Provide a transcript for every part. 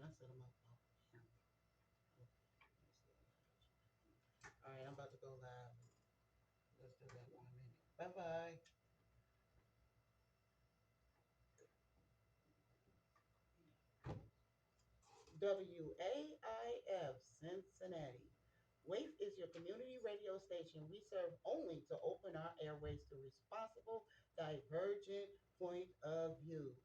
I set them up. All right, I'm about to go live. Let's do that 1 minute. Bye bye. WAIF Cincinnati. WAIF is your community radio station. We serve only to open our airways to responsible, divergent point of views.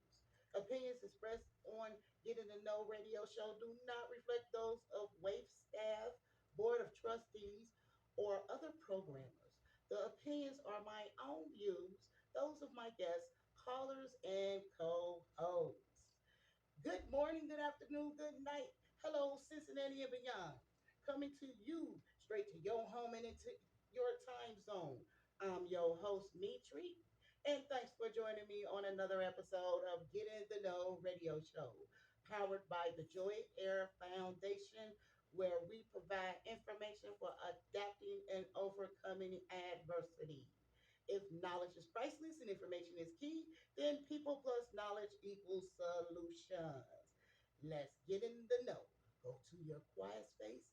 Opinions expressed on Getting to Know radio show do not reflect those of WAIF staff, board of trustees, or other programmers. The opinions are my own views, those of my guests, callers, and co-hosts. Good morning, good afternoon, good night. Hello, Cincinnati and beyond. Coming to you straight to your home and into your time zone. I'm your host, Mitri, and thanks for joining me on another episode of Get in the Know radio show, powered by the Joy Air Foundation, where we provide information for adapting and overcoming adversity. If knowledge is priceless and information is key, then people plus knowledge equals solutions. Let's get in the know. Go to your quiet space,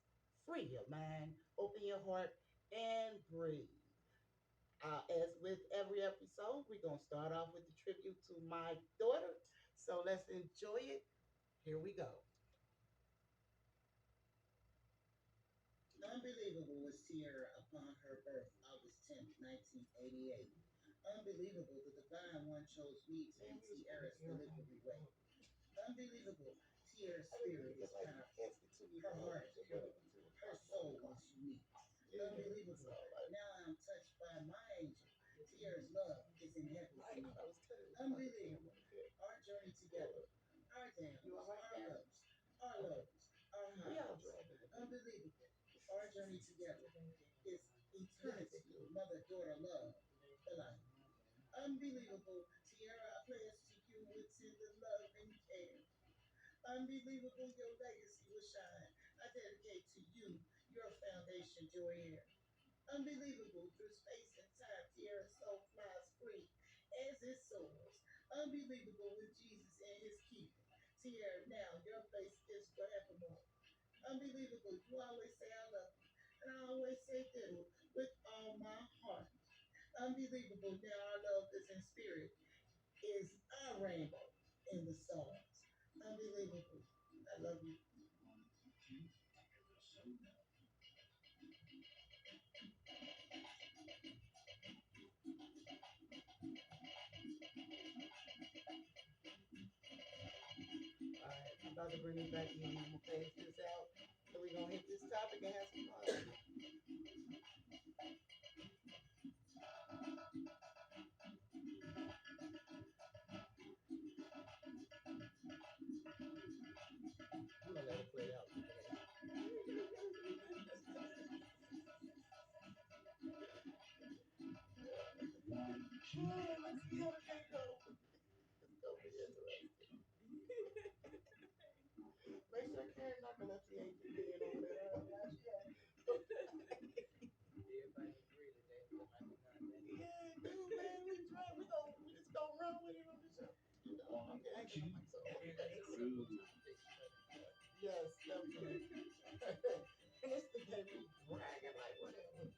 free your mind, open your heart, and breathe. As with every episode, we're going to start off with the tribute to my daughter. So let's enjoy it. Here we go. Unbelievable was Sierra upon her birth, August 10th, 1988. Unbelievable the divine one chose me to be Sierra's delivery way. Unbelievable, Tierra's spirit is powerful. Her heart is pure. Her soul is unique. Unbelievable. Now I'm touched by my angel. Tierra's love is in heaven for me. Unbelievable. Our journey together. Our dams, our loves, our highs. Unbelievable. Our journey together is eternity. Mother-daughter love for life. Unbelievable. Tierra, I pledge to you with tender love and care. Unbelievable, your legacy will shine. I dedicate to you your foundation, Joy Air. Unbelievable, through space and time, Tierra's soul flies free as it soars. Unbelievable, with Jesus in his keeping. Tierra, now your place is forevermore. Unbelievable, you always say I love you, and I always say diddle with all my heart. Unbelievable, now our love is in spirit, is our rainbow in the stars. Unbelievable. I love you. All right, I'm about to bring it back in. I'm gonna pass this out. So we're gonna hit this topic and have some fun. I'm gonna let it play out. Oh, let's see how the day goes. It's gonna be interesting. Make sure Karen Narcolepsy ain't getting in over there. How she at? Yeah, dude, man, we try. We just gonna run with it on the show. You know, okay, I get my soul. Yes, definitely. And it's the game we bragging like whatever.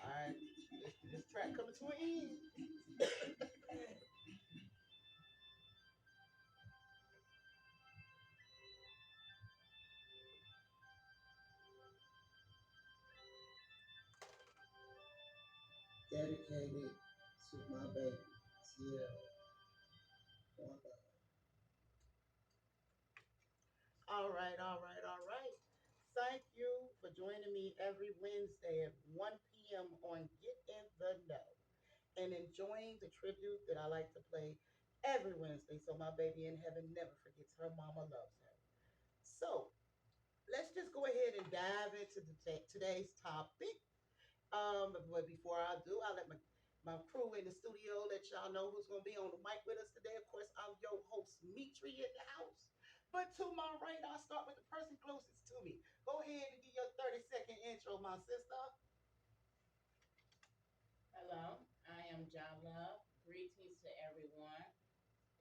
All right, this track coming to an end. Dedicated to my baby, Sierra. All right, all right, all right. Thank you for joining me every Wednesday at 1 p.m. on Get in the Know. and enjoying the tribute that I like to play every Wednesday so my baby in heaven never forgets her mama loves her. So let's just go ahead and dive into today's topic. But before I do, I'll let my crew in the studio let y'all know who's going to be on the mic with us today. Of course, I'm your host, Mitri, in the house. But to my right, I'll start with the person closest to me. Go ahead and give your 30-second intro, my sister. Hello, I am John Love. Greetings to everyone.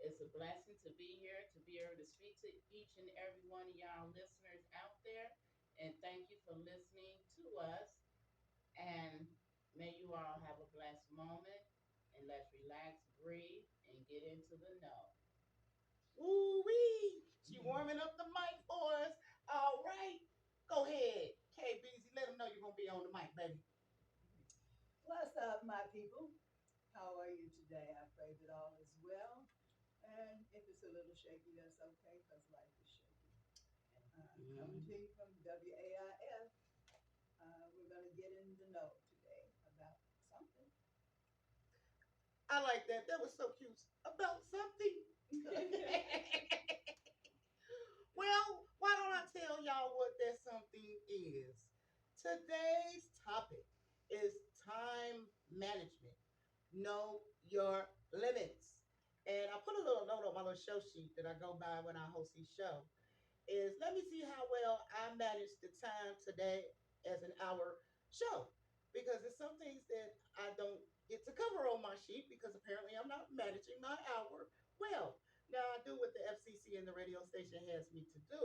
It's a blessing to be here, to be able to speak to each and every one of y'all listeners out there. And thank you for listening to us. And may you all have a blessed moment. And let's relax, breathe, and get into the know. Woo wee! She warming up the mic for us. All right. Go ahead. KBZ, let them know you're going to be on the mic, baby. What's up, my people? How are you today? I pray that all is well. And if it's a little shaky, that's okay because life is shaky. Coming to Mhm. you from WAIF, we're going to get in the know today about something. I like that. That was so cute. About something. Well, why don't I tell y'all what that something is? Today's topic is time management. Know your limits. And I put a little note on my little show sheet that I go by when I host these shows is let me see how well I manage the time today as an hour show. Because there's some things that I don't get to cover on my sheet because apparently I'm not managing my hour well. Now I do what the FCC and the radio station has me to do,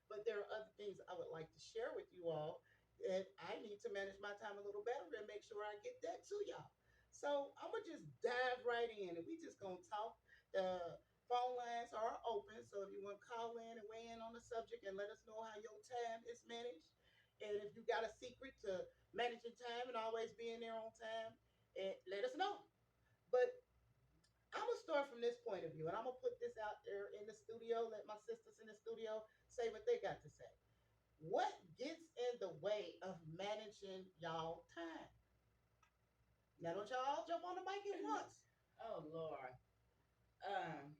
but there are other things I would like to share with you all that I need to manage my time a little better and make sure I get that to y'all. So I'm gonna just dive right in and we just gonna talk. The phone lines are open, so if you want to call in and weigh in on the subject and let us know how your time is managed, and if you got a secret to managing time and always being there on time, let us know. But I'm gonna start from this point of view, and I'm gonna put this out there in the studio. Let my sisters in the studio say what they got to say. What gets in the way of managing y'all time? Now, don't y'all all jump on the mic at once. Oh, Lord. Um,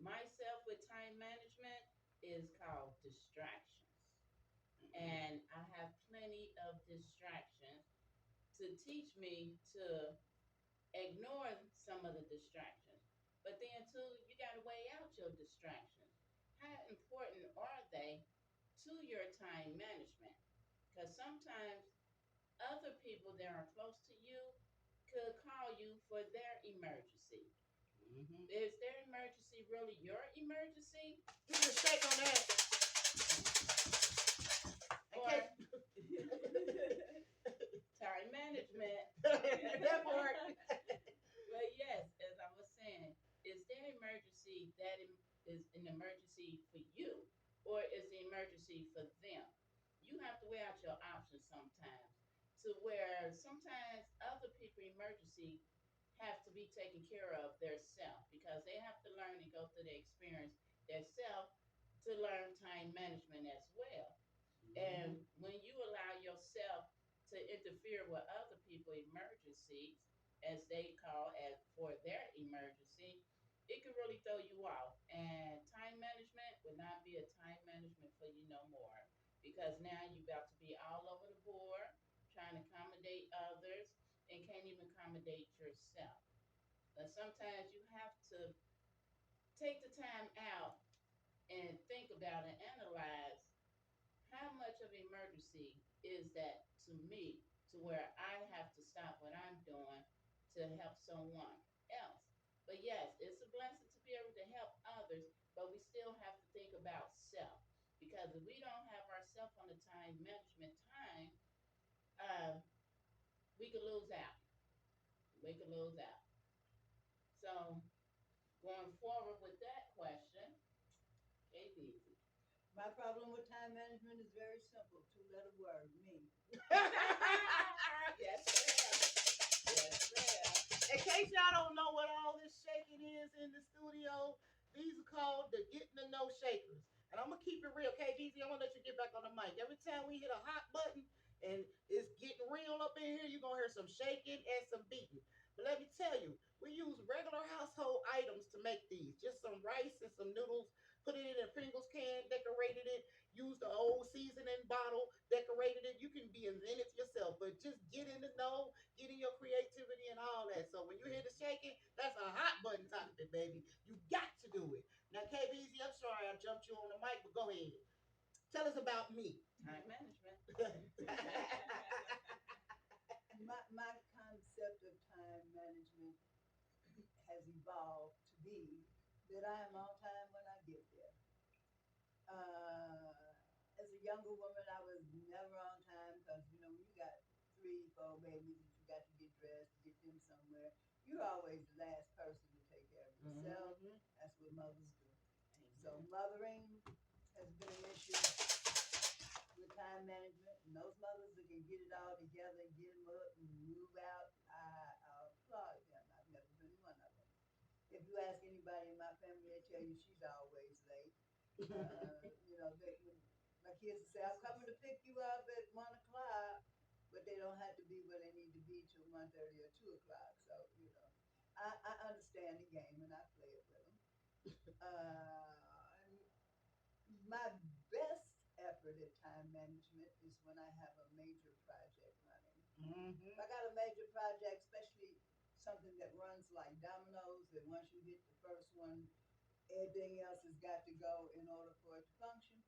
Myself with time management is called distractions. And I have plenty of distractions to teach me to ignore some of the distractions. But then, too, you got to weigh out your distractions. How important are they to your time management? Because sometimes other people that are close to you could call you for their emergency. Mm-hmm. Is their emergency really your emergency? Give me a shake on that. Or Okay. time management? That part. But yes, as I was saying, is their emergency is an emergency for you, or is the emergency for them? You have to weigh out your options sometimes. To where sometimes other people emergency have to be taken care of their self because they have to learn and go through the experience their self to learn time management as well. Mm-hmm. And when you allow yourself to interfere with other people's emergencies, as they call it for their emergency, it can really throw you off. And time management would not be a time management for you no more because now you're about to be all over the board trying to accommodate others and can't even accommodate yourself. But sometimes you have to take the time out and think about and analyze how much of an emergency is that to me to where I have to stop what I'm doing to help someone else? But yes, it's a blessing to be able to help others, but we still have to think about self because if we don't have ourself on the time management time, uh, we could lose out. We could lose out. So going forward with that question, KBZ. My problem with time management is very simple two-letter word me. Yes, ma'am. Yes, ma'am. In case y'all don't know what all this shaking is in the studio, these are called the getting to know shakers. And I'm gonna keep it real. KGZ, I'm gonna let you get back on the mic. Every time we hit a hot button and it's getting real up in here, you're gonna hear some shaking and some beating. But let me tell you, we use regular household items to make these. Just some rice and some noodles, put it in a Pringles can, decorated it, use the old seasoning bottle, decorated it. You can be inventive yourself, but just get in the know, get in your creativity and all that. So when you hear the shaking, that's a hot button topic, baby. You got to do it. Now, KBZ, I'm sorry I jumped you on the mic, but go ahead. Tell us about me. Time management. My concept of time management has evolved to be that I am on time when I get there. Uh, as a younger woman, I was never on time because when you got three, four babies that you got to get dressed, to get them somewhere, you're always the last person to take care of yourself. Mhm. That's what mothers do. So Amen. mothering has been an issue with time management, and those mothers that can get it all together and get them up and move out, I applaud them. I've never been one of them. If you ask anybody in my family, they tell you she's always late. When my kids will say, "I'm coming to pick you up at 1 o'clock," but they don't have to be where they need to be till 1:30 or 2 o'clock. So I understand the game and I play it with them. And my best effort at time management is when I have a major project running. If Mhm. I got a major project, especially something that runs like dominoes, that once you hit the first one, everything else has got to go in order for it to function.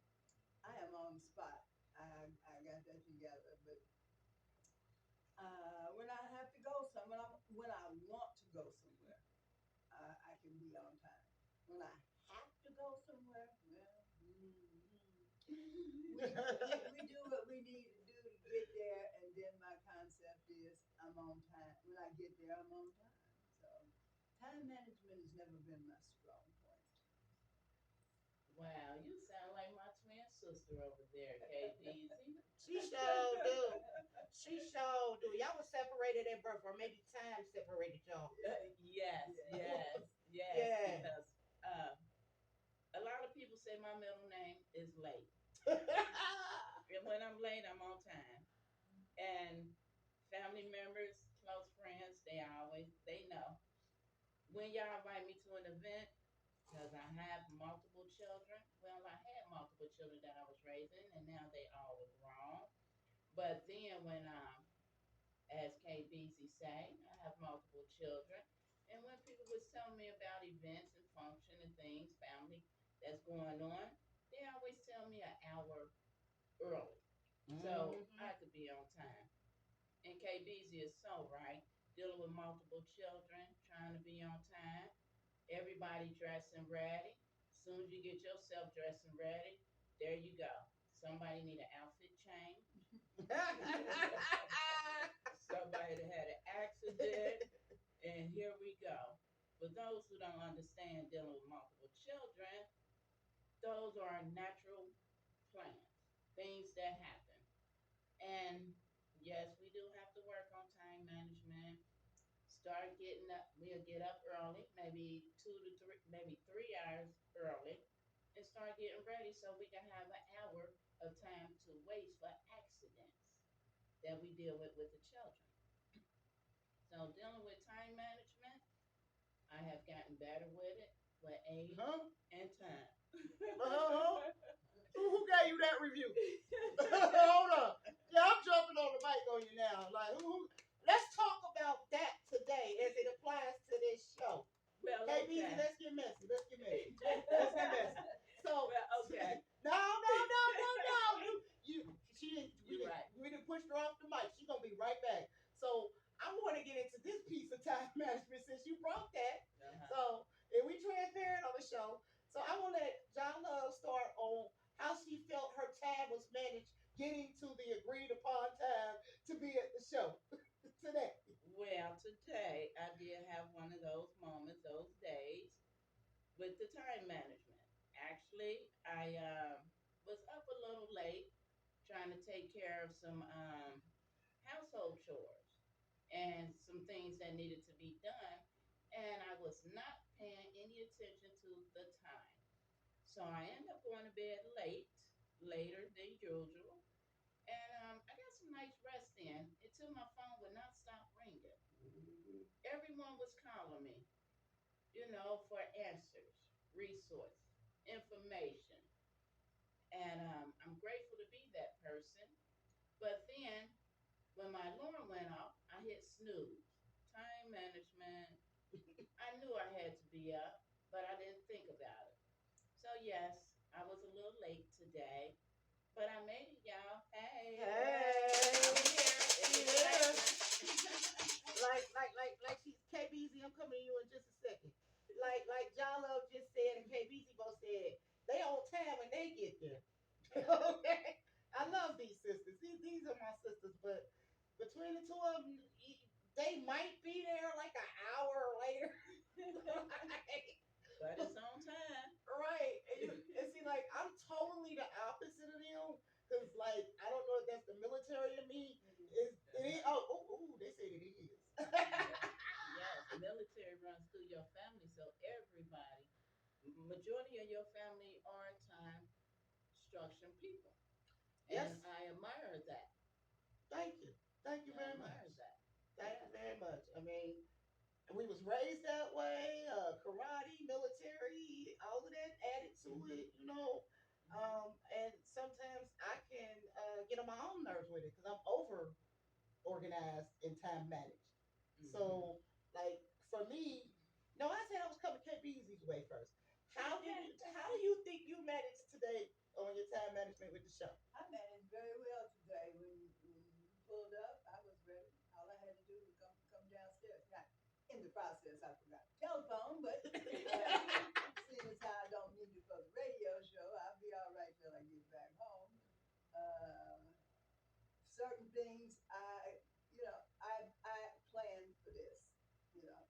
I am on the spot. I got that together. But when I have to go somewhere, when I want to go somewhere, I can be on time. When I have to go somewhere, well, we do what we need to do to get there, and then my concept is I'm on time. When I get there, I'm on time. So time management has never been my strong point. Wow, you sound like my twin sister over there, KBZ. She sure do. She sure do. Y'all was separated at birth, or maybe time separated y'all. Yes, Yeah. yes, yes, Yeah. because a lot of people say my middle name is late. And when I'm late, I'm on time. And family members, close friends, they know. When y'all invite me to an event, because I have multiple children, well, I had multiple children that I was raising, and now they all are grown. But then when as KBZ say, I have multiple children. And when people was telling me about events and function and things, family that's going on, they always tell me an hour early. So Mhm. I could be on time. And KBZ is so right. Dealing with multiple children, trying to be on time, everybody dressing ready. Soon as you get yourself dressing ready, there you go. Somebody need an outfit change. Somebody that had an accident, and here we go. For those who don't understand dealing with multiple children, those are natural plans, things that happen. And yes, we do have to work on time management. Start getting up. We'll get up early, maybe 2 to 3, maybe 3 hours early, and start getting ready so we can have an hour of time to waste for accidents that we deal with the children. So dealing with time management, I have gotten better with it with age Huh? and time. Uh-huh. Who gave you that review? Hold up. Yeah, I'm jumping on the mic on you now. Like, who? Let's talk about that today as it applies to this show. Well, KBZ, okay. let's get messy. Let's get messy. Let's get messy. So, Well, okay. no, no, no, no, no. She didn't. You're right. We didn't push her off the mic. She's gonna be right back. So, I want to get into this piece of time management since you brought that. Uh-huh. So, and we transparent on the show. So, I want to let John Love start on how she felt her time was managed, getting to the agreed upon time to be at the show today. Well, today I did have one of those moments, those days with the time management. Actually, I was up a little late trying to take care of some household chores and some things that needed to be done, and I was not paying any attention to the time. So I ended up going to bed late, later than usual, and I got some nice rest in until my phone would not stop ringing. everyone was calling me, for answers, resource, information. And I'm grateful to be that person. But then when my alarm went off, I hit snooze. Time management. I knew I had to be up, but I didn't think about it. So, yes, I was a little late today, but I made it, y'all. Hey, I'm Hey, here. It's she there. excitement. Like she's KBZ. I'm coming to you in just a second. Like John Love just said and KBZ both said, they on time when they get there. Okay, I love these sisters. These are my sisters, but between the two of them, they might be there like an hour later. Like, But it's on time. right. And see, like, I'm totally the opposite of them. Cause like I don't know if that's the military in me. Is it is they said it is. Yeah. Yes, military runs through your family, so everybody, majority of your family are time structured people, and Yes. I admire that. Thank you. Thank you I very much. admire that. Thank you Yes. very much. I mean, we was raised that way, karate, military, all of that added to Mhm. it. Mhm. And sometimes I can get on my own nerves with it because I'm over organized and time managed. Mhm. So, like for me, no, I said I was coming KBZ's way first. How do you think you managed today on your time management with the show? I managed very well today. When you pulled up, I was ready. All I had to do was come downstairs. Now, in the process, I forgot the telephone, but seeing as how I don't need it for the radio show, I'll be all right till I get back home. Uh, Certain things I plan for this.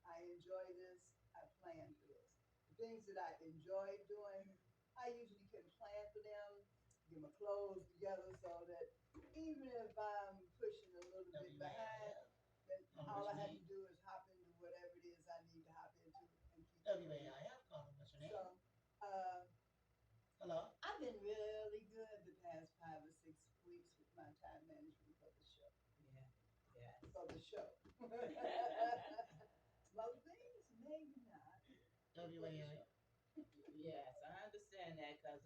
I enjoy this. I plan for this. The things that I enjoy doing, I usually can plan for them, get my clothes together so that even if I'm pushing a little bit behind, WAIF. then Call him all what's I your have to name? do is hop into whatever it is I need to hop into and keep moving. WAIF. Call him what's your name? So uh, Hello. I've been really good the past 5 or 6 weeks with my time management for the show. Yeah. Yes. For the show. Most things, maybe not, but for the WAIF. show. Yes, I understand that because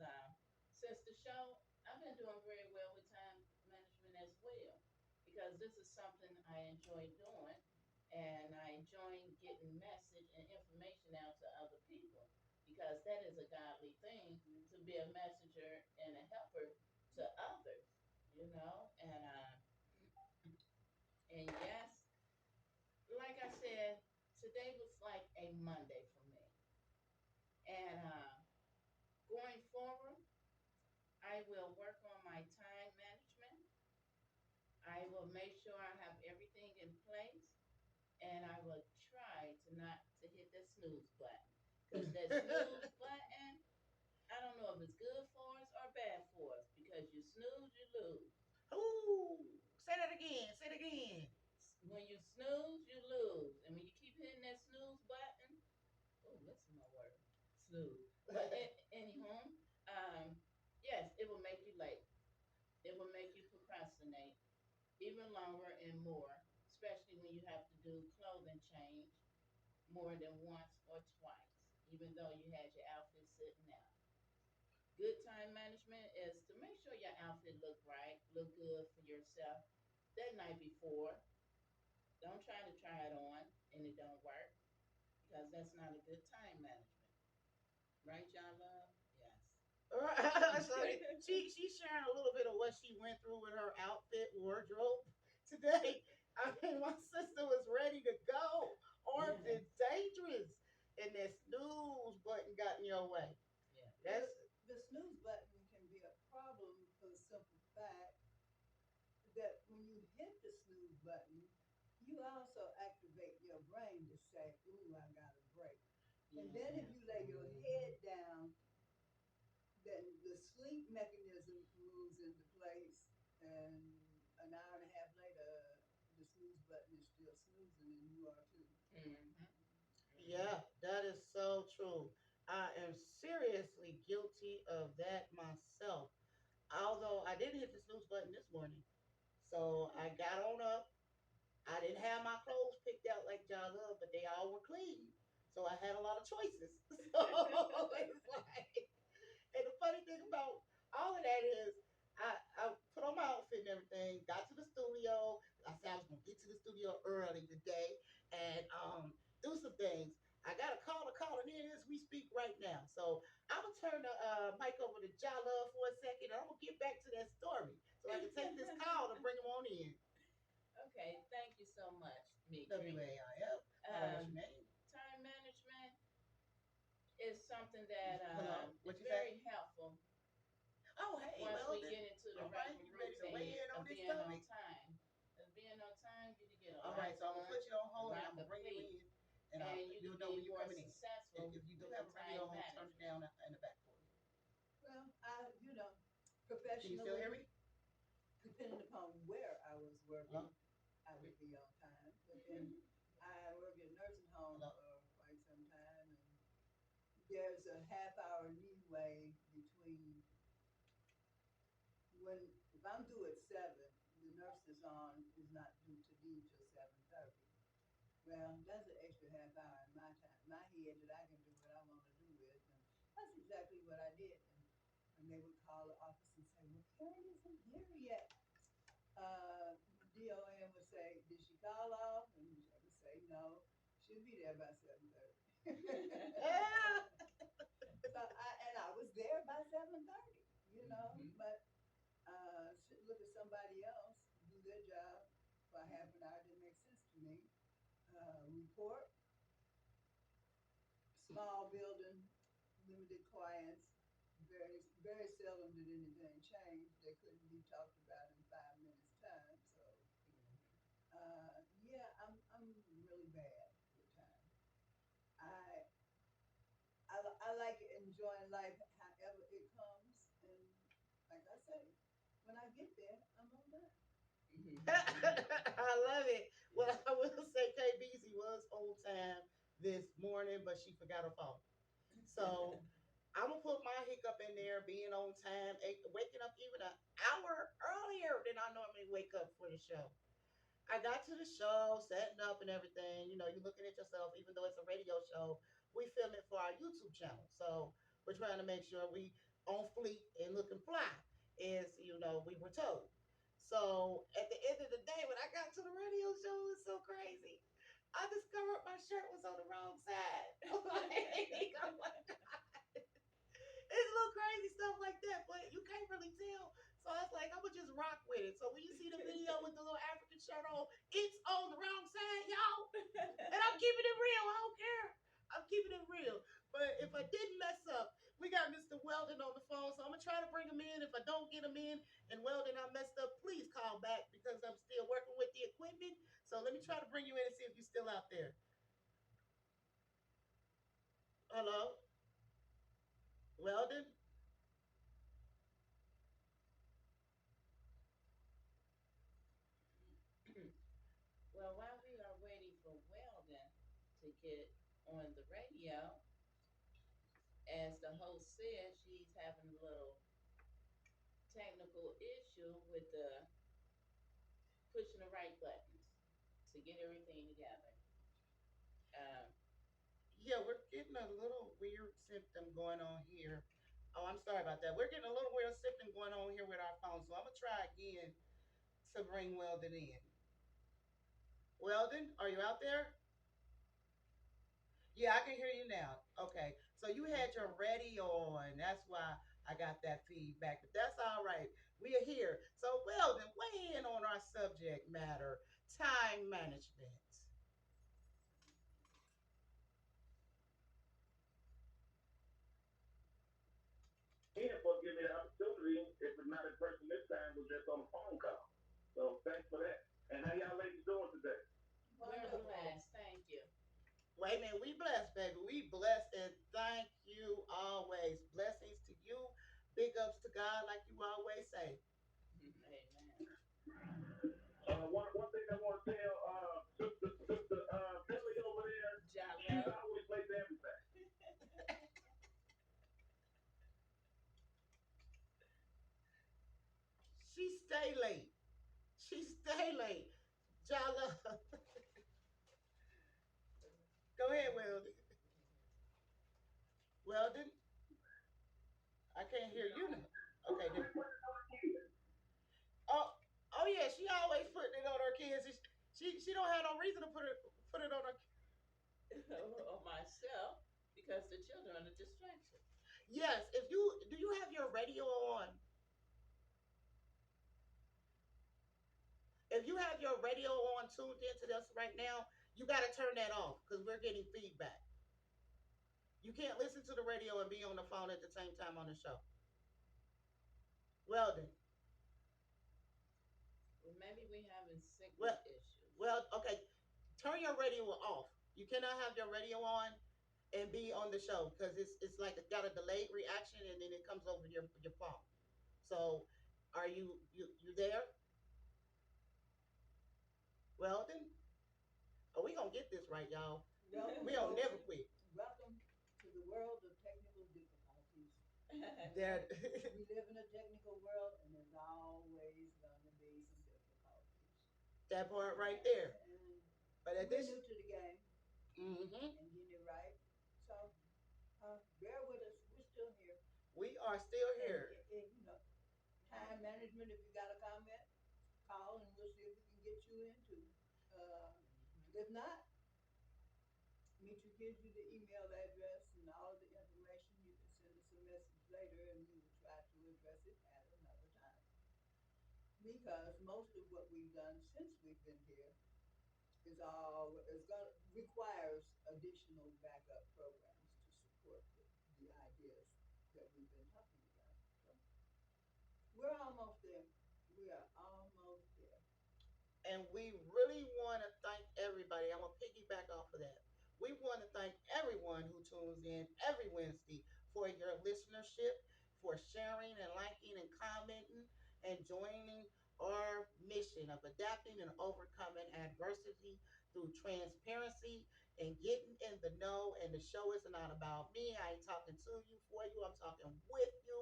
since the show, I've been doing very well with time management as well because this is something I enjoy doing, and I enjoy getting message and information out to other people because that is a godly thing to be a messenger and a helper to others, and yes, like I said, today was like a Monday for me, and going forward. I will work on my time management. I will make sure I have everything in place, and I will try to not to hit that snooze button because that snooze button, I don't know if it's good for us or bad for us because you snooze, you lose. Ooh, say that again. Say it again. When you snooze, you lose, and when you keep hitting that snooze button, oh, listen my word, snooze. But anyhow, yes, it will make you late. It will make you procrastinate even longer and more, especially when you have to do clothing change more than once or twice, even though you had your outfit sitting out. Good time management is to make sure your outfit look right, look good for yourself that night before. Don't try it on and it don't work because that's not a good time management. Right, John Love? Yes. Right. So she's sharing a little bit of what she went through with her outfit wardrobe today. I mean, my sister was ready to go, armed Yes. and dangerous, and that snooze button got in your way. Yeah. Well, That's the snooze button can be a problem for the simple fact that when you hit the snooze button, you also activate your brain to say, "Ooh, I got a break." And then if Mm-hmm. you lay your head down, then the sleep mechanism moves into place, and an hour and a half later, the snooze button is still snoozing, and you are too. Mm-hmm. yeah, that is so true. I am seriously guilty of that myself. Although I didn't hit the snooze button this morning, so I got on up. I didn't have my clothes picked out like y'all love, but they all were clean. So I had a lot of choices. So it's like, and the funny thing about all of that is, I put on my outfit and everything, got to the studio. I said I was gonna get to the studio early today and do some things. I got a caller calling in as we speak right now. So I'm gonna turn the mic over to Jala for a second. And I'm gonna get back to that story so I can take this call and bring him on in. Okay, thank you so much, Mitri. WAIF. Hello, what's your Um, name? Time management is something that Hello, is what you say? very helpful Oh, hey, once well we then, get into the all right right, you ready to weigh routine in on of this being on topic? time. Of being on time, you can get a All lot right, so I'm gonna done, put you on a hold and lot I'm gonna bring you complete, in, and and you can you'll know when be you're more coming in. successful If you do with have the a radio time on, turn it management. down in the back for me. Well, Can you still hear professionally, me? depending upon where I was working, Hello, I would be on time. But then I worked at a nursing home hello. for quite some time, and there's a half hour leeway between when if I'm due at 7, the nurse is not due to leave till 7:30. Well, that's an extra half hour in my head that I can do what I want to do with, and that's exactly what I did. And they would call the office and say, "Well, Karen isn't here yet." DON would say, "Did she call off?" And I would say, "No, she'll be there by 7:30." Ah! I was there by 7:30, Hmm. but should look at somebody else do their job for half an hour. Didn't make sense to me. Report, small building, limited clients. Very seldom did anything change. They couldn't be talked about in 5 minutes time. So yeah, I'm really bad with time. I I like enjoying life however it comes, and like I say, when I get there, I'm on time. I love it. Well, I will say KBZ was on time this morning, but she forgot her phone. So I'm gonna put my hiccup in there, being on time, waking up even an hour earlier than I normally wake up for the show. I got to the show, setting up and everything. You know, you're looking at yourself, even though it's a radio show, we film it for our YouTube channel. So we're trying to make sure we on fleet and looking fly, as we were told. So at the end of the day, when I got to the radio show, it was so crazy. I discovered my shirt was on the wrong side. I'm like, it's a little crazy stuff like that, but you can't really tell. So I was like, I'm gonna just rock with it. So when you see the video with the little African shirt on, it's on the wrong side, y'all. And I'm keeping it real. I don't care. I'm keeping it real. But if I didn't mess up, we got Mr. Weldon on the phone. So I'm gonna try to bring him in. If I don't get him in and Weldon I messed up, please call back because I'm still working with the equipment. So let me try to bring you in and see if you're still out there. Hello? Weldon? Well, while we are waiting for Weldon to get on the radio, as the host said, she's having a little technical issue with the pushing the right buttons to get everything together. Um, Yeah, we're getting a little weird symptom going on here. Oh, I'm sorry about that. We're getting a little weird symptom going on here with our phone. So I'm gonna try again to bring Weldon in. Weldon, are you out there? Yeah, I can hear you now. Okay. So you had your radio on. That's why I got that feedback. But that's all right. We are here. So Weldon, weigh in on our subject matter, time management. And for giving me the opportunity, if another person this time was just on a phone call. So thanks for that. And how y'all ladies doing today? we're Wonderful. blessed. Thank you. Wait a minute, we blessed, baby. We blessed and thank you always. Blessings to you. Big ups to God, like you always say. Amen. One thing I want to tell Sister Billy over there, she's Jalo. always late to everything. She stay late. She stay late. Jala. ahead, Weldon. Weldon, I can't hear you now. Okay, then. Oh, oh yeah, she always putting it on her kids. She don't have no reason to put it on her. Or myself, because the children are the distraction. Yes, if you do, you have your radio on. If you have your radio on tuned into this right now, you got to turn that off because we're getting feedback. You can't listen to the radio and be on the phone at the same time on the show. Weldon, Well, maybe we having signal well, issues. well, okay, turn your radio off. You cannot have your radio on and be on the show because it's like it got a delayed reaction and then it comes over your phone. So, are you there, Weldon? Oh, we gonna get this right, y'all. Welcome, We don't folks. never quit. Welcome to the world of technical difficulties. There, We live in a technical world, and there's always going to be some difficulties. that part right there. And But at we're this, new to the game mm-hmm, and getting it right. So bear with us. We're still here. we are still And, here. time management, if you got a comment, call and we'll see if we can get you into. Uh, if not, Mitra gives you the email address and all of the information. You can send us a message later and we will try to address it at another time. Because most of what we've done since we've been here is going requires additional backup programs to support the ideas that we've been talking about. So we're almost there. We are almost there. And we really want to thank everybody. I'm going to piggyback off of that. We want to thank everyone who tunes in every Wednesday for your listenership, for sharing and liking and commenting and joining our mission of adapting and overcoming adversity through transparency and getting in the know. And the show is not about me. I ain't talking to you, for you. I'm talking with you.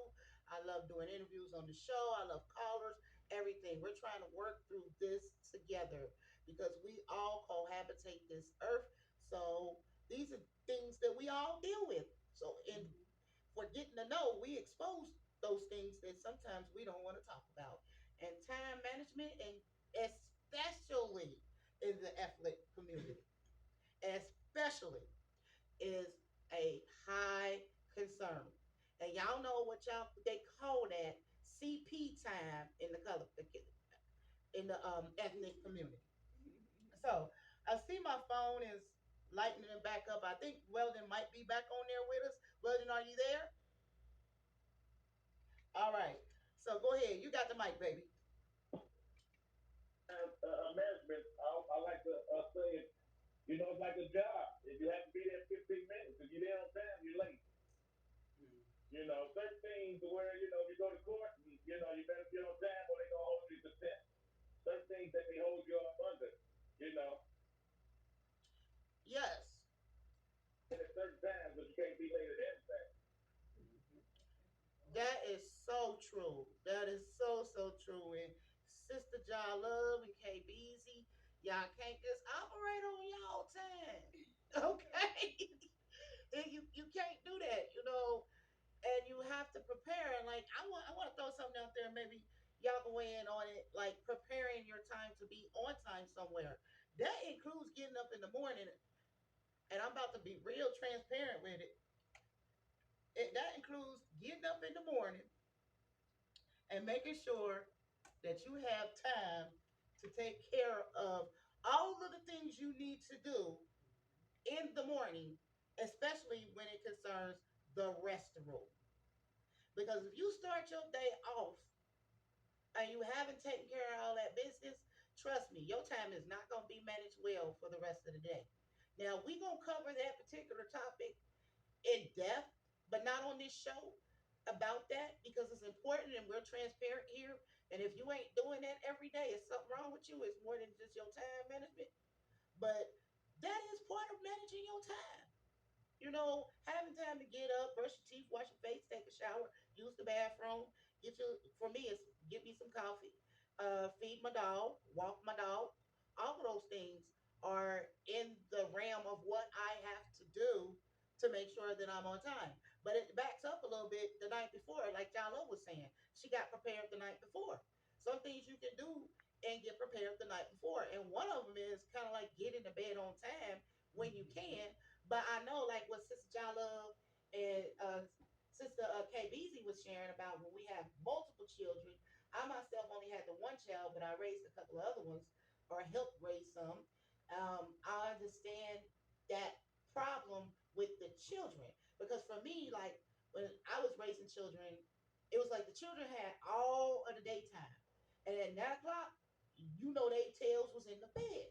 I love doing interviews on the show. I love callers, everything. We're trying to work through this together because we all cohabitate this earth. So these are things that we all deal with. So in Mm-hmm. for getting to know, we expose those things that sometimes we don't want to talk about. And time management, and especially in the athletic community, especially is a high concern. And y'all know what y'all they call that CP time in the color in the ethnic community. So I see my phone is lighting it back up. I think Weldon might be back on there with us. Weldon, are you there? All right. So go ahead. You got the mic, baby. Management, I like to say it, it's like a job. If you have to be there 15 minutes, if you're there on time, you're late. Mm. Certain things where, you go to court, and, you better be on time or they're going to hold you to contempt. Certain things that they hold you up under, you know, Yes. and at certain times, but you can't be late at anything. Mhm. That is so true. That is so true. And Sister John Love and K Beezy, y'all can't just operate on y'all time. Okay? And you can't do that, and you have to prepare. And like I want to throw something out there, maybe y'all can weigh in on it, like preparing your time to be on time somewhere. That includes getting up in the morning, and I'm about to be real transparent with it. That includes getting up in the morning and making sure that you have time to take care of all of the things you need to do in the morning, especially when it concerns the restroom. Because if you start your day off and you haven't taken care of all that business, trust me, your time is not going to be managed well for the rest of the day. Now, we're going to cover that particular topic in depth, but not on this show about that because it's important and we're transparent here. And if you ain't doing that every day, it's something wrong with you. It's more than just your time management. But that is part of managing your time. Having time to get up, brush your teeth, wash your face, take a shower, use the bathroom. For me, it's get me some coffee, feed my dog, walk my dog. All of those things are in the realm of what I have to do to make sure that I'm on time. But it backs up a little bit the night before, like John Lowe was saying. She got prepared the night before. Some things you can do and get prepared the night before. And one of them is kind of like getting to bed on time when you can. But I know, like what Sister John Love and Sister KBZ was sharing about when we have multiple children. I myself only had the one child, but I raised a couple of other ones or helped raise some. I understand that problem with the children because for me, like when I was raising children, it was like the children had all of the daytime, and at 9 o'clock, you know, they tails was in the bed.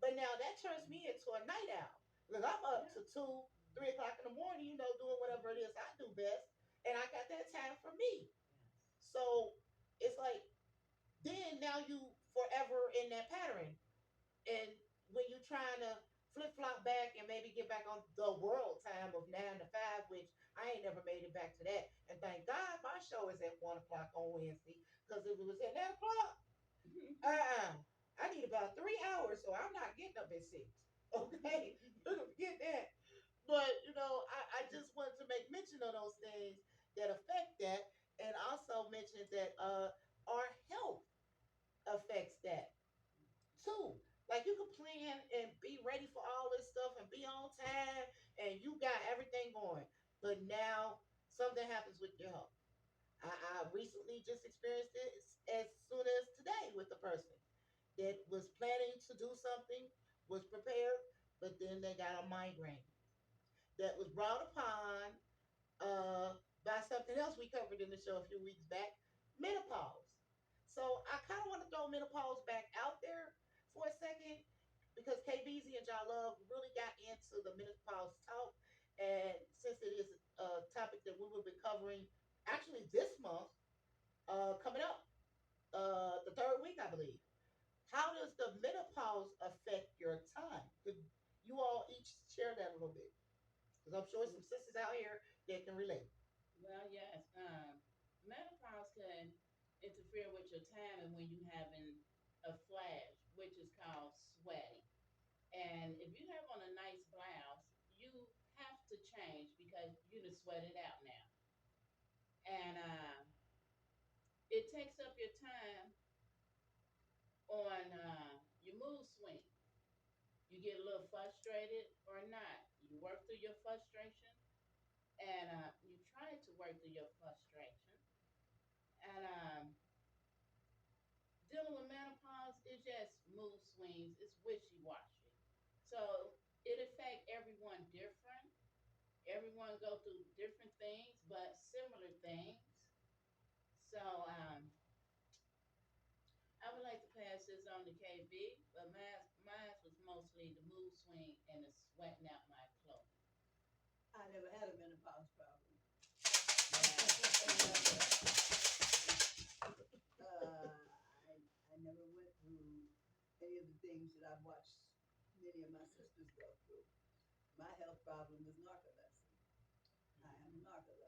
But now that turns me into a night owl because I'm up Yeah. to 2, 3 o'clock in the morning, you know, doing whatever it is I do best, and I got that time for me. Yes. So it's like then now you forever in that pattern. And when you're trying to flip flop back and maybe get back on the world time of 9 to 5, which I ain't never made it back to that. And thank God my show is at 1 o'clock on Wednesday. Because if it was at 9 o'clock, uh-uh. I need about 3 hours, so I'm not getting up at 6. Okay? You can forget that. But I just wanted to make mention of those things that affect that, and also mention that our health affects that too. Like you can plan and be ready for all this stuff and be on time and you got everything going. But now something happens with your health. I recently just experienced it as soon as today with the person that was planning to do something, was prepared, but then they got a migraine that was brought upon uh, by something else we covered in the show a few weeks back, menopause. So I kind of want to throw menopause back out there for a second because KBZ and John Love really got into the menopause talk. And since it is a topic that we will be covering actually this month, coming up the third week, I believe. How does the menopause affect your time? Could you all each share that a little bit? Because I'm sure some sisters out here that can relate. Well, yes. Menopause can interfere with your timing when you having a flash, which is called sweating. And if you have on a nice blouse, you have to change because you just sweat it out now. And it takes up your time on your mood swing. You get a little frustrated or not. You work through your frustration and you try to work through your frustration. And dealing with menopause is just mood swings. It's wishy washy. So it affects everyone different. Everyone go through different things, but similar things. So I would like to pass this on to KB, but mine was mostly the mood swing and the sweating out my clothes. I never had a menopause problem. Yeah. I never went through any of the things that I've watched many of my sisters go through. My health problem is narcolepsy. I am classic,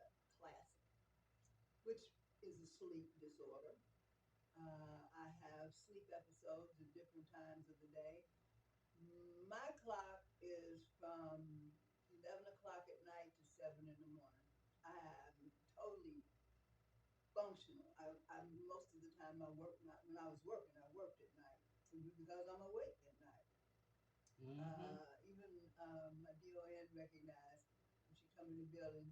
which is a sleep disorder. I have sleep episodes at different times of the day. My clock is from 11 o'clock at night to 7 in the morning. I am totally functional. I most of the time I work not, when I was working, I worked at night simply because I'm awake at night. Mm-hmm. Even my DON recognized when she come in the building.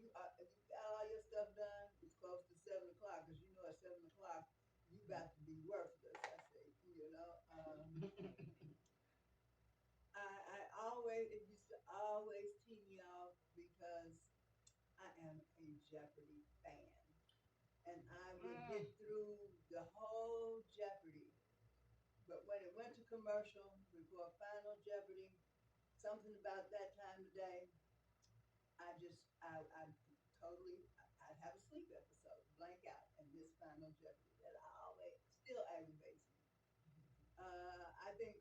You got all your stuff done. It's close to 7 o'clock because you know at 7 o'clock you about to be worthless. I say, I always it used to always tee me off because I am a Jeopardy fan, and I would Mm. get through the whole Jeopardy. But when it went to commercial before Final Jeopardy, something about that time of day, I totally, I'd have a sleep episode, blank out, and miss Final Jeopardy. That always still aggravates me. I think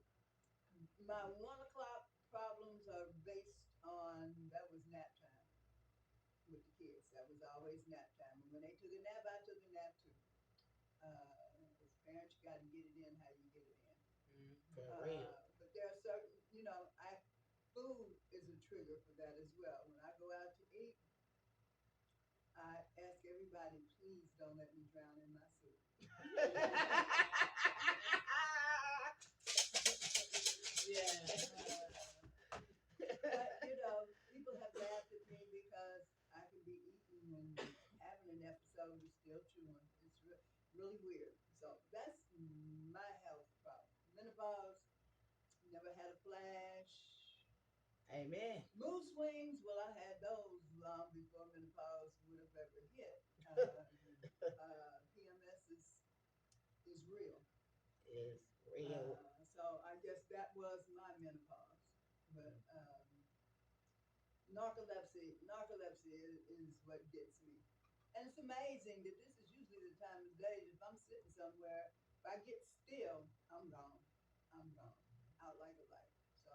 my 1 o'clock problems are based on that was nap time with the kids. That was always nap time. And when they took a nap, I took a nap too. As parents, you got to get it in how you get it in. For real. food is a trigger for that as well. When I go out to eat, I ask everybody, please don't let me drown in my soup. Yeah. But people have laughed at me because I can be eating and having an episode and still chewing. It's really weird. So that's my health problem. Menopause, never had a flash. Amen. Mood swings, well, I had those long before menopause would have ever hit. PMS is real. It's real. So I guess that was my menopause. But narcolepsy is what gets me. And it's amazing that this is usually the time of day that if I'm sitting somewhere, if I get still, I'm gone. I'm gone. Out like a light. So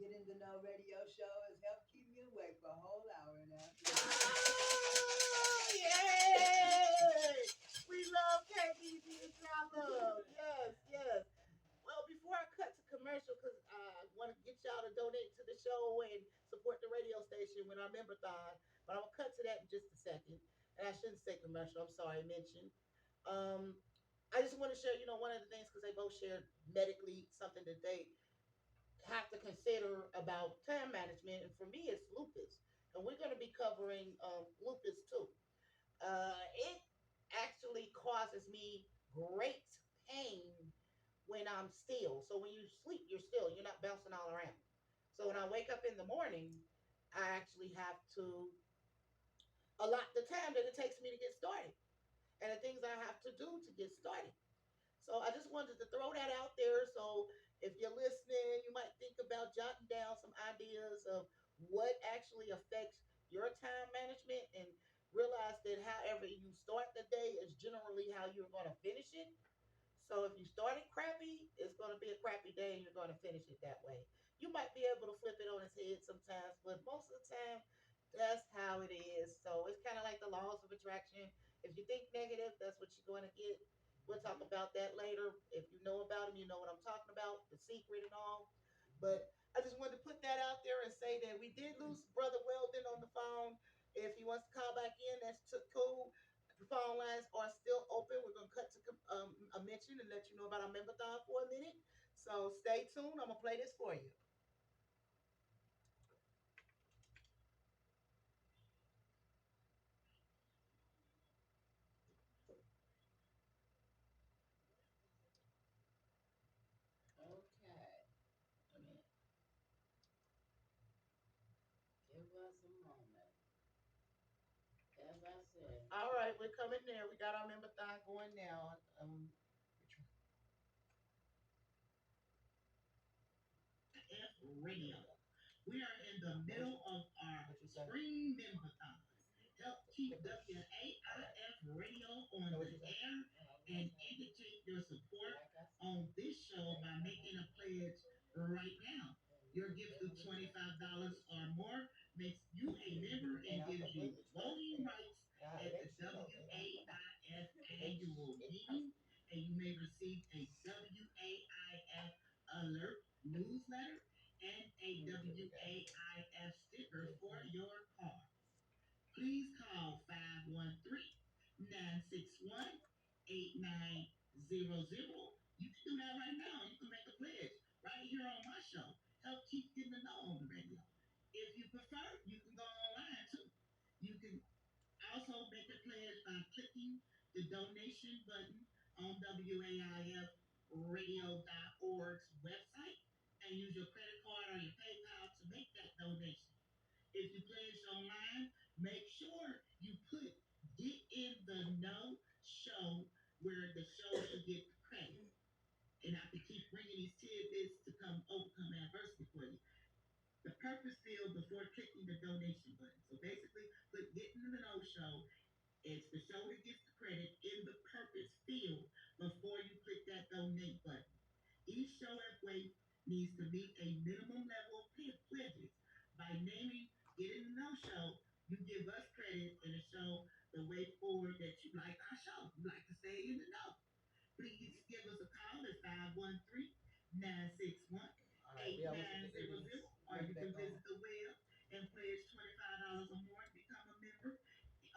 getting to know radio show has helped keep me awake for a whole hour and a half today. Ah, yay! We love KBB and Drama. Yes, yes. Well, before I cut to commercial, because I want to get y'all to donate to the show and support the radio station with our member-thon, but I'm going to cut to that in just a second. And I shouldn't say commercial. I'm sorry, I mentioned. Um, I just want to share, one of the things, because they both shared medically something that they have to consider about time management. And for me, it's lupus. And we're going to be covering lupus too. It actually causes me great pain when I'm still. So when you sleep, you're still. You're not bouncing all around. So when I wake up in the morning, I actually have to allot the time that it takes me to get started and the things I have to do to get started. So I just wanted to throw that out there. So if you're listening, you might think about jotting down some ideas of what actually affects your time management and realize that however you start the day is generally how you're going to finish it. So if you start it crappy, it's going to be a crappy day and you're going to finish it that way. You might be able to flip it on its head sometimes, but most of the time, that's how it is. So it's kind of like the laws of attraction. If you think negative, that's what you're going to get. We'll talk about that later. If you know about them, you know what I'm talking about, the secret and all. But I just wanted to put that out there and say that we did lose Brother Weldon on the phone. If he wants to call back in, that's cool. The phone lines are still open. We're going to cut to a mention and let you know about our member-thon for a minute. So stay tuned. I'm going to play this for you. Okay. I mean, Give us a moment. As I said. all right, we're coming there. We got our member-thon going now. F Radio. We are in the middle of our spring member-thon. Help keep WAIF Radio on the air and indicate your support on this show by making a pledge right now. Your gift of $25 or more makes you a member and gives you voting rights at the WAIF annual meeting, and you may receive a WAIF alert newsletter and a WAIF sticker for your car. Please call 513-961-8900. You can do that right now. You can make a pledge right here on my show. Help keep getting the know on the radio. If you prefer, you can go online too. You can also make a pledge by clicking the donation button on WAIFradio.org's website and use your credit card or your PayPal to make that donation. If you pledge online, make sure you put Get in the Know show where the show should get the credit. And I have to keep bringing these tidbits to come overcome adversity for you. The purpose field before clicking the donation button. So basically, put Get in the Know show. It's the show that gets the credit in the purpose field before you click that donate button. Each show at Wait needs to meet a minimum level of pledges. By naming Get in the Know Show, you give us credit and show the way forward that you like our show. You like to stay in the know. Please give us a call at 513-961-8900. or you can visit the web and pledge $25 or more to become a member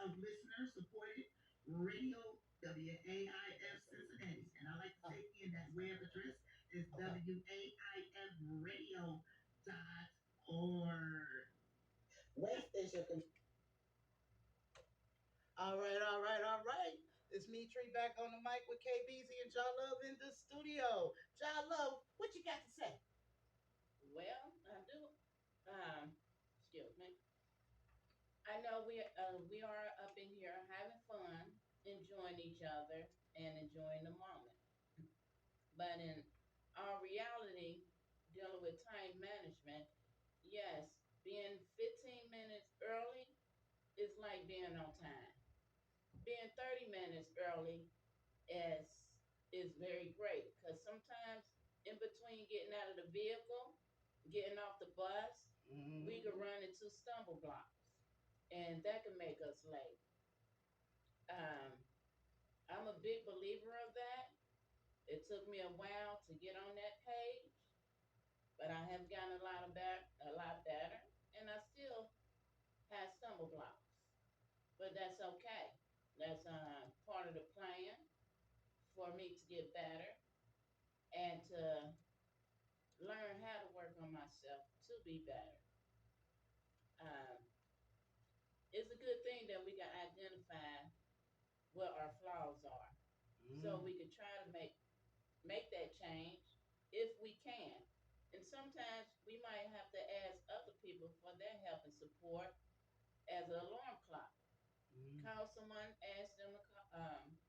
of listener supported radio WAIF Cincinnati. And I like to say again that web address is WAIFradio.org. Waste is your all right, all right, all right. It's me, Tree, back on the mic with KBZ and John Love in the studio. John Love, what you got to say? Well, I do. Excuse me. I know we are up in here having fun, enjoying each other, and enjoying the moment. But in our reality, dealing with time management, yes, being 15 minutes early is like being on time. Being 30 minutes early is very great because sometimes in between getting out of the vehicle, getting off the bus, we could Mm-hmm. run into stumble blocks, and that can make us late. Um, I'm a big believer of that. It took me a while to get on that page, but I have gotten a lot better, and I still have stumble blocks. But that's okay. That's part of the plan for me to get better and to learn how to work on myself to be better. Um, it's a good thing that we can identify what our flaws are, so Mm. we can try to make that change if we can. And sometimes we might have to ask other people for their help and support as an alarm clock. Mm. Call someone, ask them to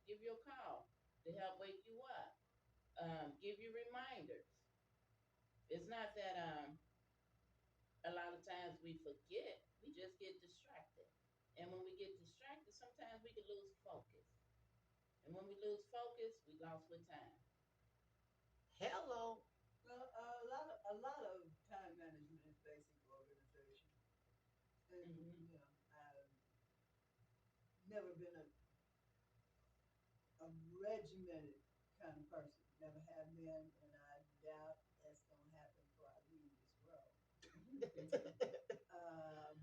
give you a call to help wake you up, give you reminders. It's not that a lot of times we forget, we just get distracted. And when we get distracted, sometimes we can lose focus. And when we lose focus, we lost with time. Hello. Well, a lot of time management is basic organization, and Hmm. I've never been a regimented kind of person. Never have been, and I doubt that's gonna happen before I leave this world.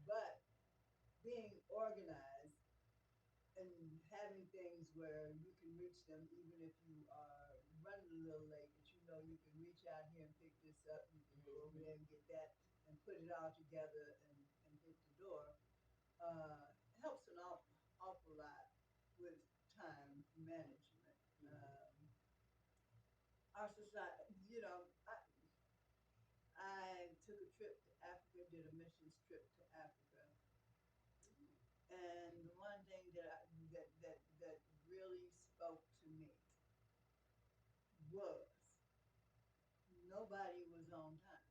But being organized and having things where you can reach them even if you are running a little late, that you know you can reach out here and pick this up, you can go over Hmm. there and get that and put it all together and hit the door, uh, helps an awful lot with time management. Our society, I took a trip to Africa, did a missions trip to Africa, and the one thing that really spoke to me was nobody was on time.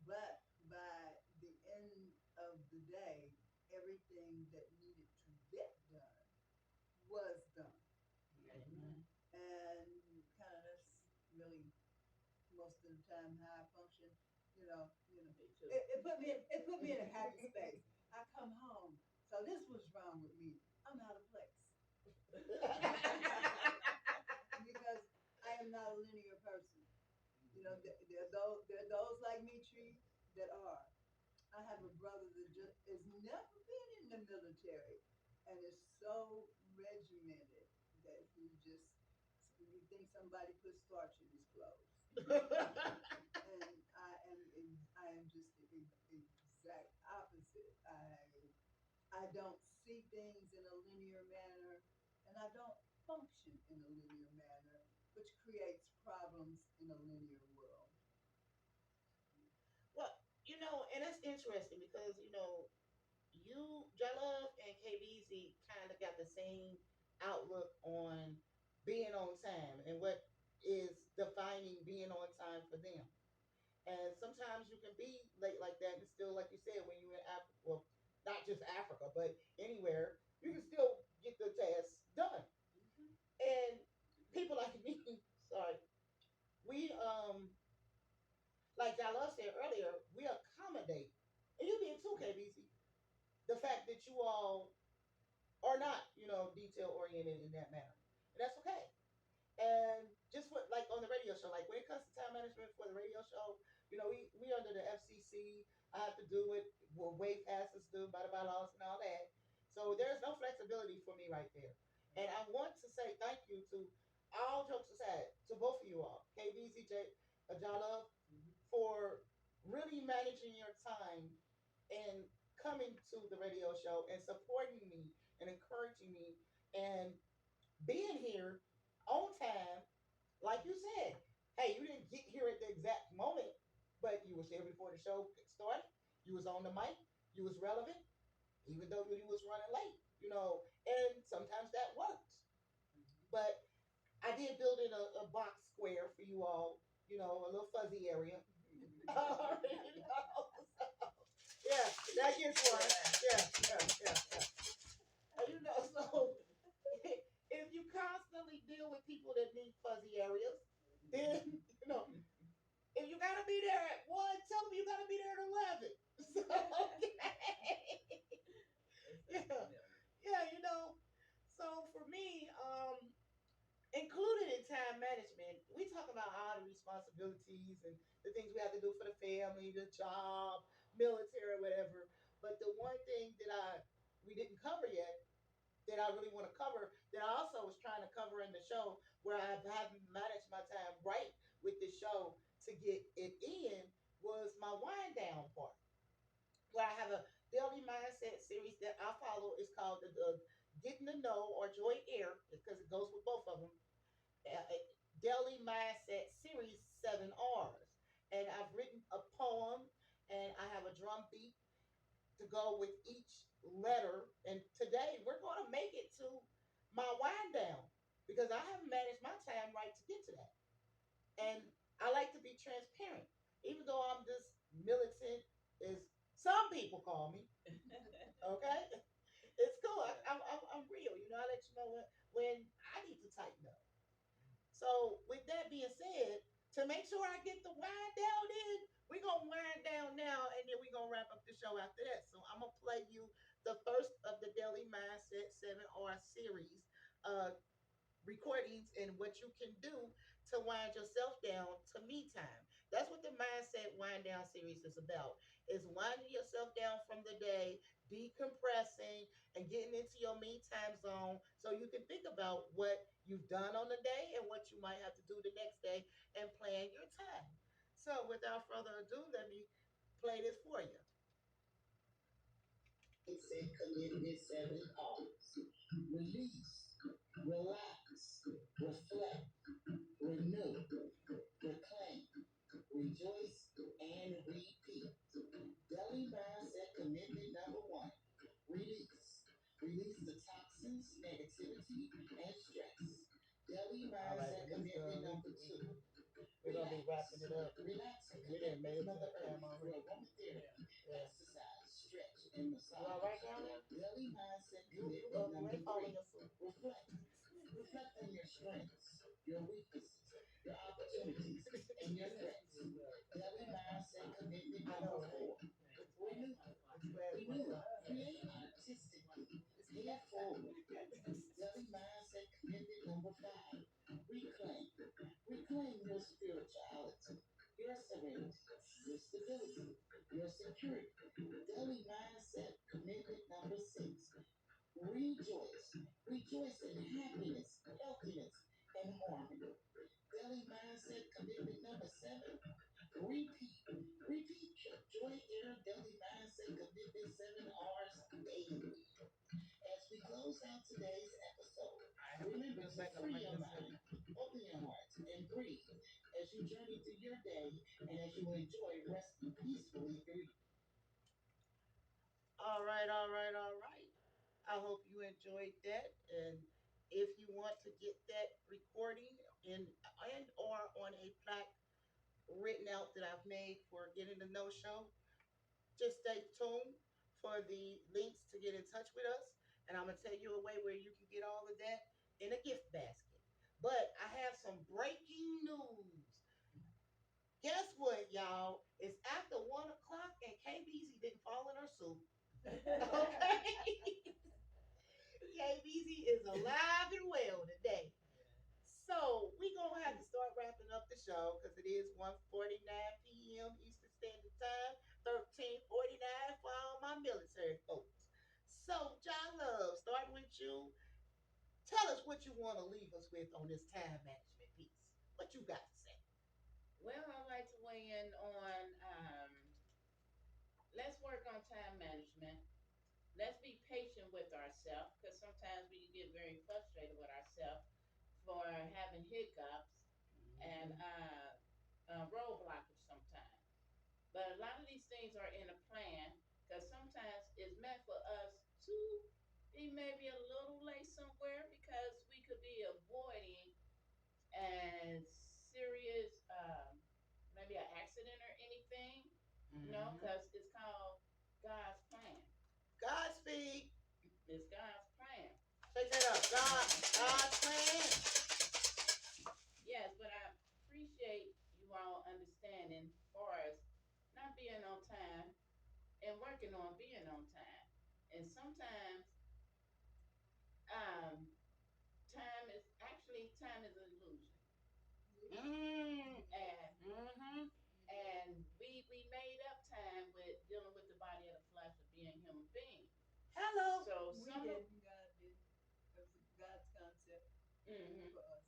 But by the end of the day, everything that needed to get done was done. Amen. And kind of that's really most of the time how I function. Me too. It put me in a happy space. I come home. So this was wrong with me. I'm out of place. Because I am not a linear person. There are those like me, Tree, that are. I have a brother that just has never been in the military and is so regimented that he just you think somebody put starch in his clothes. And I am just the exact opposite. I don't see things in a linear manner, and I don't function in a linear manner, which creates problems in a linear world. Well, and that's interesting because you, Jalove and KBZ, kind of got the same outlook on being on time and what is defining being on time for them. And sometimes you can be late like that, and still, like you said, when you're in Africa, well, not just Africa, but anywhere, you can still get the tasks done. Hmm. And people like me, sorry, we like Jalove said earlier, we accommodate, and you being too, KBC, the fact that you all are not, detail oriented in that manner. And that's okay. And just what like on the radio show, like when it comes to time management for the radio show, We under the FCC. I have to do what WAFE has us do, by the bylaws and all that. So there's no flexibility for me right there. And I want to say thank you to all jokes aside to both of you all, KBZJ, Ajala, for really managing your time and coming to the radio show and supporting me and encouraging me and being here on time. Like you said, hey, you didn't get here at the exact moment, but you was here before the show started. You was on the mic. You was relevant, even though you was running late. And sometimes that works. But I did build in a box square for you all. A little fuzzy area. Yeah, that gets one. Yeah. So if you constantly deal with people that need fuzzy areas, then if you gotta be there at 1, tell them you gotta be there at 11. So, okay. Yeah, yeah. So for me, included in time management, we talk about all the responsibilities and the things we have to do for the family, the job, military, whatever. But the one thing that we didn't cover yet that I really want to cover that I also was trying to cover in the show where I haven't managed my time right with the show to get it in was my wind down part. Where I have a daily mindset series that I follow. It's called the Getting to Know or Joy Air because it goes with both of them. Daily Mindset Series 7 R's. And I've written a poem and I have a drum beat to go with each letter. And today we're going to make it to my wind down because I haven't managed my time right to get to that. And I like to be transparent, even though I'm this militant, as some people call me. Okay, it's cool. I'm real. I let you know when I need to tighten up. So with that being said, to make sure I get the wind down in, we're gonna wind down now and then we're gonna wrap up the show after that. So I'm gonna play you the first of the Daily Mindset 7R series. Recordings and what you can do to wind yourself down to me time. That's what the Mindset Wind Down series is about. Is winding yourself down from the day, decompressing, and getting into your me time zone so you can think about what you've done on the day and what you might have to do the next day and plan your time. So without further ado, let me play this for you. Mindset Commitment 7 R's. Release, relax, reflect, renew, reclaim, rejoice, and repeat. Daily mindset commitment number 1. Release. Release the toxins, negativity, and stress. Daily mindset commitment number 2. We're gonna be wrapping it up. Relax. We didn't made it to the time already. Yeah. Exercise, stretch, and massage. You all right down there? Daily mindset commitment number 3. Reflect. Reflect on your strengths, your weaknesses, your opportunities, and your threats. Daily mindset commitment number 4. Renew. Renew. Create artistically. Pay forward. Daily mindset commitment number 5. Reclaim. Reclaim your spirituality, your serenity, your stability, your security. Daily mindset commitment number 6. Rejoice. Rejoice in happiness, healthiness, and harmony. Daily mindset commitment number 7. Repeat. Repeat your joy air daily mindset commitment 7 R's daily. As we close out today's episode, remember to free your mind, open your heart, and breathe as you journey through your day and as you enjoy resting peacefully through. All right, all right, all right. I hope you enjoyed that. And if you want to get that recording in and or on a plaque written out that I've made for Getting to Know show, just stay tuned for the links to get in touch with us. And I'm gonna tell you a way where you can get all of that in a gift basket. But I have some breaking news. Guess what, y'all? It's after 1 o'clock and KBZ didn't fall in her soup. Okay. KBZ is alive and well today. So we gonna have to start wrapping up the show because it is 1:49 p.m. p.m. Eastern Standard Time, 13:49 for all my military folks. So, John Love, starting with you, tell us what you want to leave us with on this time management piece. What you got to say? Well, I'd like to weigh in on let's work on time management. Let's be patient with ourselves because sometimes we can get very frustrated with ourselves for having hiccups and Mm-hmm. road blockage sometimes. But a lot of these things are in a plan because sometimes it's meant for us to be maybe a little late somewhere because we could be avoiding a serious, maybe an accident or anything, Mm-hmm. because it's called God's plan. Godspeed. It's God's plan. Take that up. God's plan. Yes, but I appreciate you all understanding far as not being on time and working on being on time. And sometimes um, time is an illusion. Mm. Yes. And Mm-hmm. Yes. we made up time with dealing with the body of the flesh of being human beings. Hello. So We some of didn't, God didn't. It was God's concept mm-hmm, for us,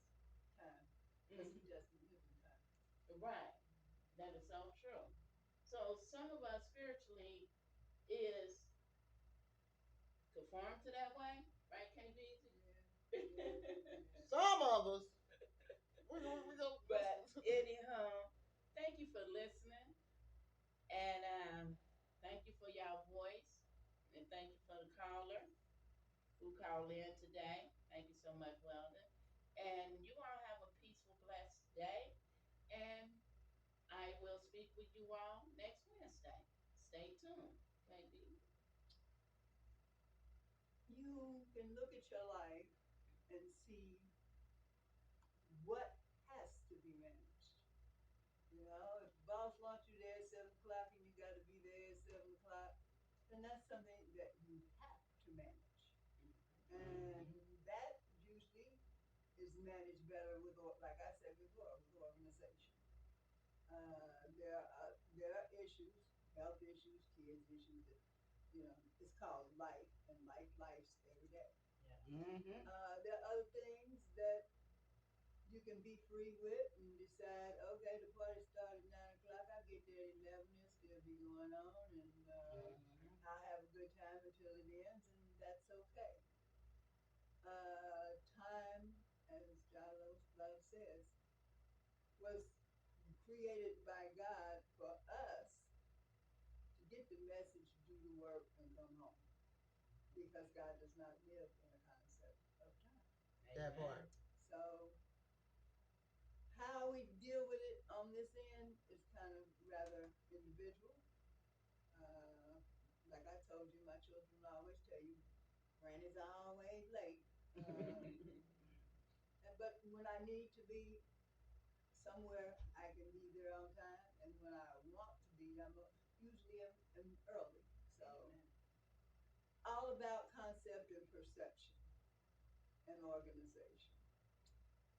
time. Because He mm-hmm, doesn't live in time. right, that is so true. So some of us spiritually is conformed to that way, right, Yeah, yeah, KB? yeah. Some of us. We go. But anyhow, thank you for listening, and thank you for your voice, and thank you for the caller who called in today. Thank you so much, Weldon. And you all have a peaceful, blessed day. And I will speak with you all next Wednesday. Stay tuned, KB. You can look at your life and see what has to be managed. You know, if the boss wants you there at 7 o'clock and you got to be there at 7 o'clock, then that's something that you have to manage. And Mm-hmm. that usually is managed better with, like I said before, with organization. There are issues, health issues, kids issues that it's called life, and life's every day. Yeah. Mm-hmm. There are other things that you can be free with and decide, okay, the party started at 9 o'clock. I get there at 11, it'll still be going on, and Mm-hmm. I'll have a good time until it ends, and that's okay. Time, as John Love says, was created by God for us to get the message, do the work, and come home. Because God does not live in a concept of time. That Amen. part. So how we deal with it on this end is kind of rather individual. Uh, like I told you, my children always tell you, Granny's always late. But when I need to be somewhere, I can be there on time, and when I want to be, usually am early. So Amen. all about concept and perception and organization.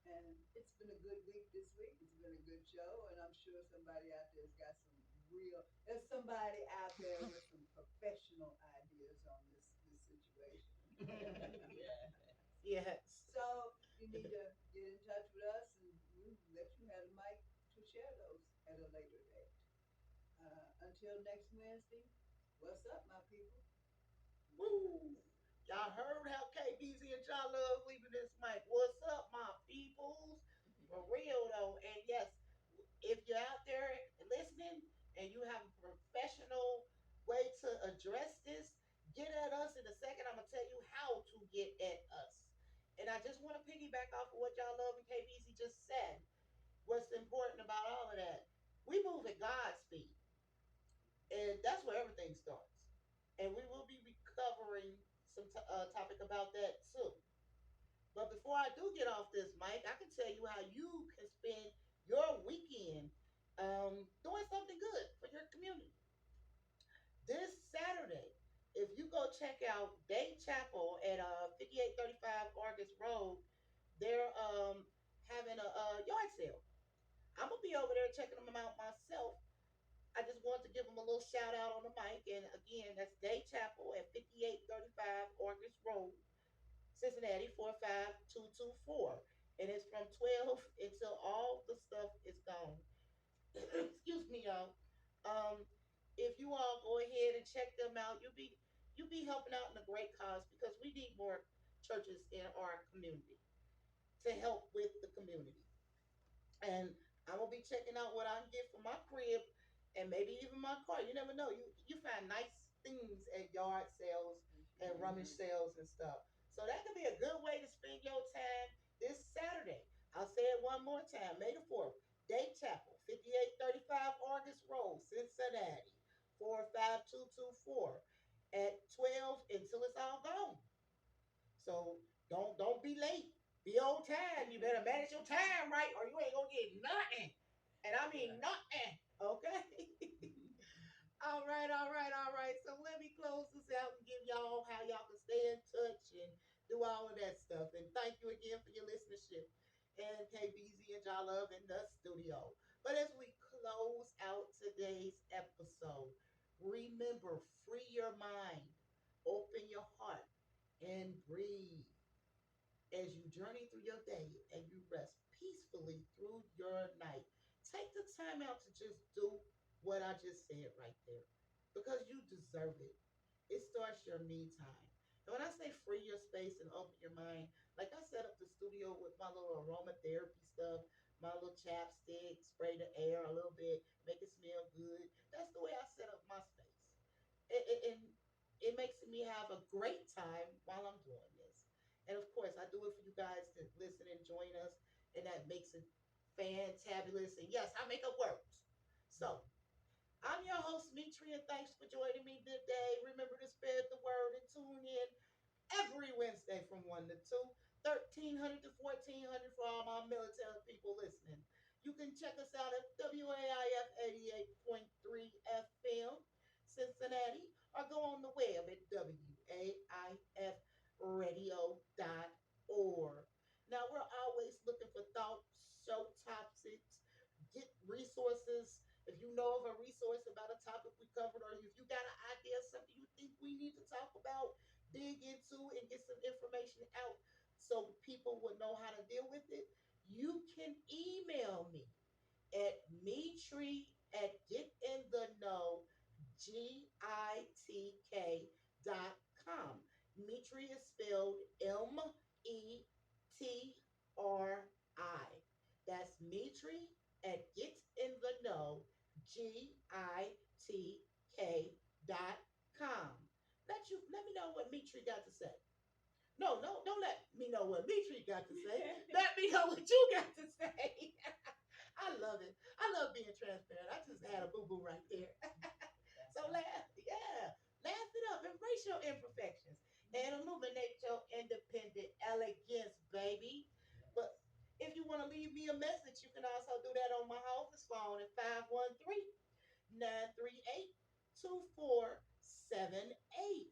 And it's been a good week this week. It's been a good show, and I'm sure somebody out there's got some real. There's somebody out there with some professional ideas on this situation. Yeah. Yes. So you need to get in touch with us, and we'll let you have the mic to share those at a later date. Until next Wednesday, what's up, my people? Woo. Y'all heard how KBZ and John Love leaving this mic. What's up, my peoples? For real though. And yes, if you're out there listening and you have a professional way to address this, get at us in a second. I'm gonna tell you how to get at us. And I just want to piggyback off of what y'all love and KBZ just said. What's important about all of that? We move at God's speed, and that's where everything starts. And we will be recovering some topic about that too. But before I do get off this mic, I can tell you how you can spend your weekend doing something good for your community. This Saturday, if you go check out Day Chapel at 5835 August Road, they're having a yard sale. I'm gonna be over there checking them out myself. I just wanted to give them a little shout out on the mic. And again, that's Day Chapel at 5835 August Road, Cincinnati 45224. And it's from 12 until all the stuff is gone. Excuse me, y'all. Um, if you all go ahead and check them out, you'll be helping out in a great cause because we need more churches in our community to help with the community. And I'm gonna be checking out what I can get for my crib and maybe even my car. You never know. You find nice things at yard sales and rummage Mm-hmm. sales and stuff. So that could be a good way to spend your time this Saturday. I'll say it one more time. May the 4th, Day Chapel, 5835 August Road, Cincinnati, 45224 at 12 until it's all gone. So don't be late. Be on time. You better manage your time right, or you ain't gonna get nothing. And I mean Right. nothing. Okay. All right, all right, all right. So let me close this out and give y'all how y'all can stay in touch and do all of that stuff. And thank you again for your listenership. And KBZ and y'all love in the studio. But as we close out today's episode, remember, free your mind, open your heart, and breathe as you journey through your day and you rest peacefully through your night. Take the time out to just do what I just said right there because you deserve it. It starts your me time. And when I say free your space and open your mind, like I set up the studio with my little aromatherapy stuff, my little chapstick, spray the air a little bit, make it smell good. That's the way I set up my space. And it makes me have a great time while I'm doing this. And of course, I do it for you guys to listen and join us, and that makes it fantabulous. And yes, I make up words. So I'm your host, Mitri, and thanks for joining me today. Remember to spread the word and tune in every Wednesday from 1 to 2, 1300 to 1400 for all my military people listening. You can check us out at WAIF 88.3 FM, Cincinnati, or go on the web at waifradio.org. Now, we're always looking for thoughts, show topics, get resources. If you know of a resource about a topic we covered, or if you got an idea, something you think we need to talk about, dig into and get some information out so people would know how to deal with it, you can email me at metree at GiTK.com. Mitri is spelled Metri. That's Mitri at GiTK.com. Let me know what Mitri got to say. No, no, don't let me know what Mitri got to say. Let me know what you got to say. I love it. I love being transparent. I just had a boo boo right there. That's So all. laugh, yeah, laugh it up, embrace your imperfections, and illuminate your independent elegance, baby. But Yes. if you want to leave me a message, you can also do that on my office phone at 513-938-2478.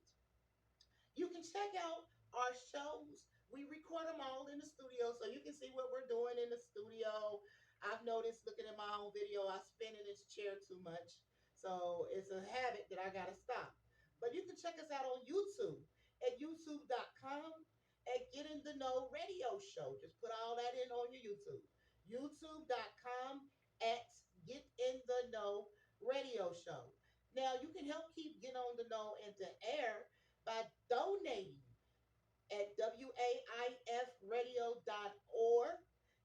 You can check out our shows. We record them all in the studio so you can see what we're doing in the studio. I've noticed looking at my own video, I spin in this chair too much. So it's a habit that I got to stop. But you can check us out on YouTube at youtube.com at Get in the Know Radio Show. Just put all that in on your YouTube. YouTube.com at Get in the Know Radio Show. Now you can help keep Get on the Know into air by donating at waifradio.org.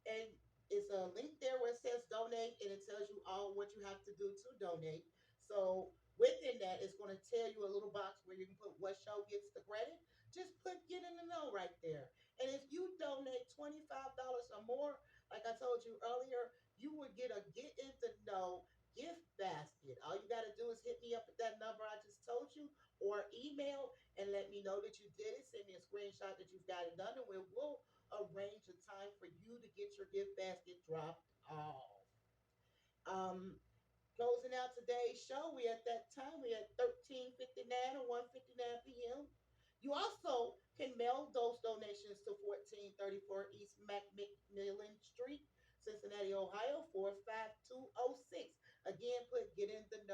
And it's a link there where it says donate and it tells you all what you have to do to donate. So within that, it's going to tell you a little box where you can put what show gets the credit. Just put get in the know right there. And if you donate $25 or more, like I told you earlier, you would get a get in the know gift basket. All you got to do is hit me up at that number I just told you or email and let me know that you did it. Send me a screenshot that you've got it done, and we'll arrange a time for you to get your gift basket dropped off. Um, Closing out today's show, we at that time, we at 13:59 or 1:59 p.m. You also can mail those donations to 1434 East McMillan Street, Cincinnati, Ohio, 45206. Again, put get in the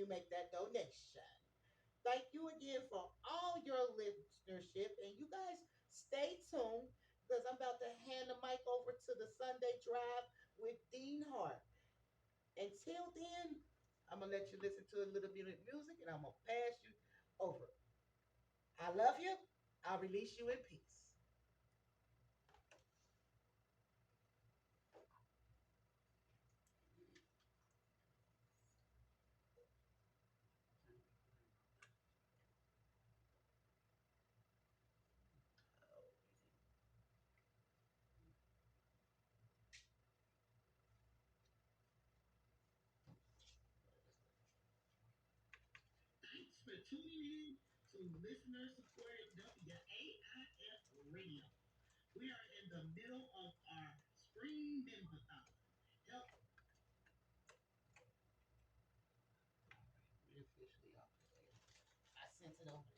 you make that donation. Thank you again for all your listenership. And you guys stay tuned because I'm about to hand the mic over to the Sunday Drive with Dean Hart. Until then, I'm going to let you listen to a little bit of music and I'm going to pass you over. I love you. I'll release you in peace. Thanks for tuning in to listener supported WAIF Radio. We are in the middle of our spring member-thon. Help. We officially off the air. I sent it over.